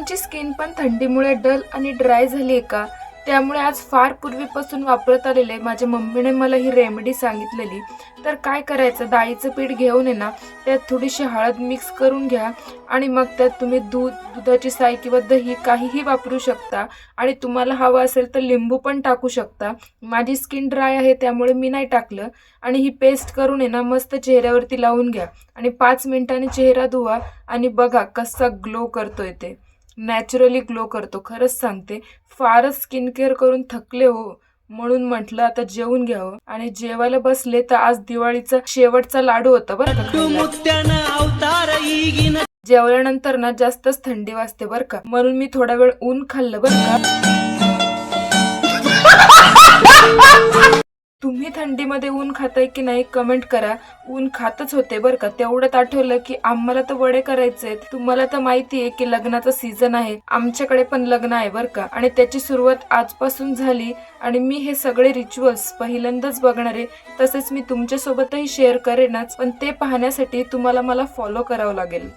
तुमची स्किन पण थंडीमुळे डल आणि ड्राय झाली आहे का? त्यामुळे आज फार पूर्वीपासून वापरत आलेले माझ्या मम्मीने मला ही रेमेडी सांगितलेली. तर काय करायचं, डाळीचं पीठ घेऊन आहे ना, त्यात थोडीशी हळद मिक्स करून घ्या आणि मग त्यात तुम्ही दुधाची साय किंवा दही काहीही वापरू शकता आणि तुम्हाला हवं असेल तर लिंबू पण टाकू शकता. माझी स्किन ड्राय आहे त्यामुळे मी नाही टाकलं. आणि ही पेस्ट करून आहे ना मस्त चेहऱ्यावरती लावून घ्या आणि 5 मिनिटांनी चेहरा धुवा आणि बघा कसा ग्लो करतोय ते. नॅचरली ग्लो करतो, खरंच सांगते. फारच स्किन केअर करून थकले हो, म्हणून म्हटलं आता जेवून घ्यावं. आणि जेवायला बसले तर आज दिवाळीचा शेवटचा लाडू होता बरं का खायला. जेवल्यानंतर ना जास्तच थंडी वाजते बरं का, म्हणून मी थोडा वेळ ऊन खाल्लं बरं का. तुम्ही थंडीमध्ये ऊन खाताय की नाही कमेंट करा. ऊन खातच होते बरं का. तेवढ्यात आठवलं की आम्हाला तर वडे करायचे आहेत. तुम्हाला तर माहिती आहे की लग्नाचा सीझन आहे, आमच्याकडे पण लग्न आहे बरं का. आणि त्याची सुरुवात आजपासून झाली आणि मी हे सगळे रिच्युअल्स पहिल्यांदाच बघणार आहे. तसेच मी तुमच्यासोबतही शेअर करेनच, पण ते पाहण्यासाठी तुम्हाला मला फॉलो करावं लागेल.